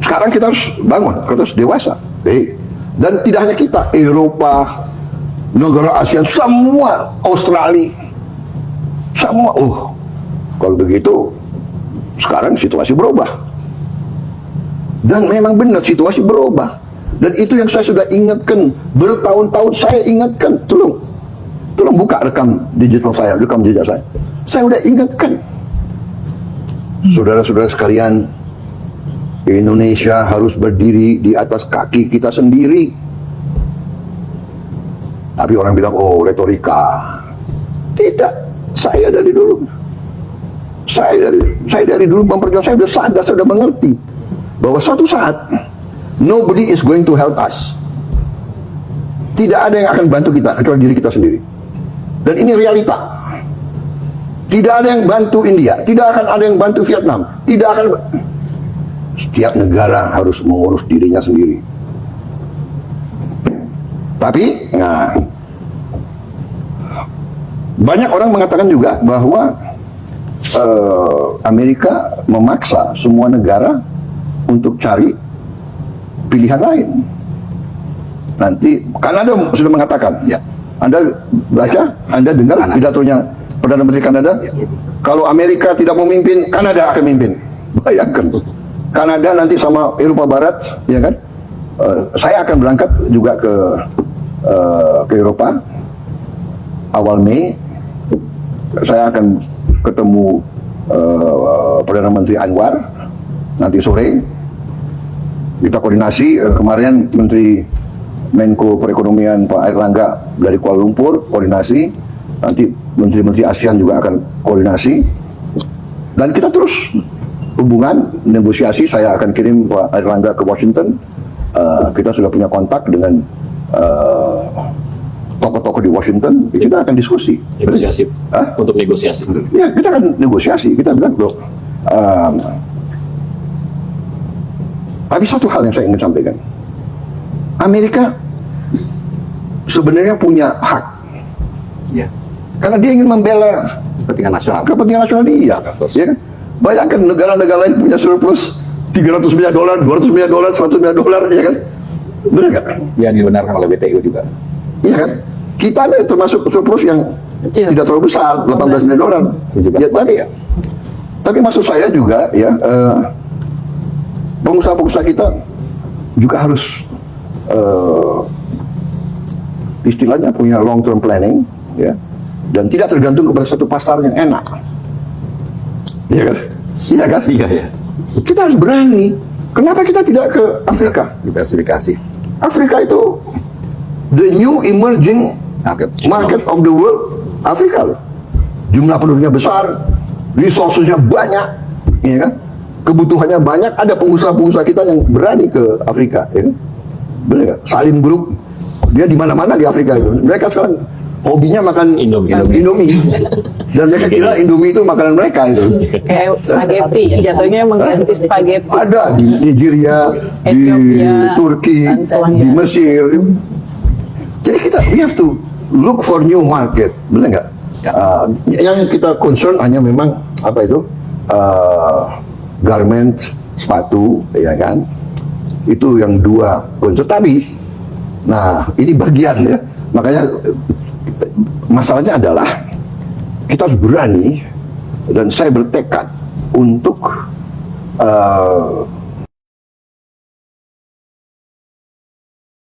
Sekarang kita harus bangun, kita harus dewasa. Dan tidak hanya kita, Eropa, negara Asia, semua, Australia, semua. Kalau begitu, sekarang situasi berubah. Dan memang benar situasi berubah. Dan itu yang saya sudah ingatkan bertahun-tahun. Saya ingatkan, tolong buka rekam digital saya, rekam jejak saya. Saya sudah ingatkan, saudara-saudara sekalian, Indonesia harus berdiri di atas kaki kita sendiri. Tapi orang bilang, retorika. Tidak, saya dari dulu. Saya dari dulu memperjuangkan, saya sudah sadar, saya sudah mengerti bahwa suatu saat nobody is going to help us. Tidak ada yang akan bantu kita kecuali diri kita sendiri. Dan ini realita. Tidak ada yang bantu India, tidak akan ada yang bantu Vietnam, tidak akan. Setiap negara harus mengurus dirinya sendiri. Tapi, banyak orang mengatakan juga bahwa Amerika memaksa semua negara untuk cari pilihan lain. Nanti Kanada sudah mengatakan, Anda baca, Anda dengar pidatonya Perdana Menteri Kanada, kalau Amerika tidak memimpin, Kanada akan memimpin. Bayangkan, Kanada nanti sama Eropa Barat, ya kan? Saya akan berangkat juga ke Eropa awal Mei. Saya akan ketemu Perdana Menteri Anwar nanti sore. Kita koordinasi. Kemarin Menteri Menko Perekonomian Pak Airlangga dari Kuala Lumpur koordinasi. Nanti Menteri-Menteri ASEAN juga akan koordinasi. Dan kita terus hubungan negosiasi. Saya akan kirim Pak Airlangga ke Washington. Kita sudah punya kontak dengan tokoh-tokoh di Washington. Kita akan diskusi. Negosiasi. Untuk negosiasi. Ya, kita akan negosiasi. Kita bilang, bro. Tapi satu hal yang saya ingin sampaikan, Amerika sebenarnya punya hak, karena dia ingin membela Kepentingan nasional. Kepentingan nasional dia, ya kan? Bayangkan negara-negara lain punya surplus $300 miliar, $200 miliar, $100 miliar, ya kan? Benar nggak? Yang dibenarkan oleh BTU juga. Iya kan? Kita ada termasuk surplus yang tidak terlalu besar, $18 miliar. Ya, tapi maksud saya juga, ya, pengusaha-pengusaha kita juga harus istilahnya punya long term planning, ya, dan tidak tergantung kepada satu pasar yang enak. Iya kan? Iya kan? Iya, ya. Kita harus berani. Kenapa kita tidak ke Afrika? Diversifikasi. Afrika itu the new emerging market of the world. Afrika loh. Jumlah penduduknya besar, resourcesnya banyak, ya kan? Kebutuhannya banyak. Ada pengusaha-pengusaha kita yang berani ke Afrika, ya kan? Benar nggak? Salim Group, dia di mana-mana di Afrika itu. Mereka sekarang hobinya makan Indomie. Dan mereka kira Indomie itu makanan mereka itu. Kayak spaghetti, jatuhnya mengganti spaghetti. Ada di Nigeria, Ethiopia, di Turki, Tanzania, di Mesir. Jadi kita we have to look for new market, benar nggak? Yang kita concern hanya memang apa itu garment, sepatu, ya kan? Itu yang dua concern. Tapi, nah ini bagian ya. Makanya masalahnya adalah kita harus berani, dan saya bertekad untuk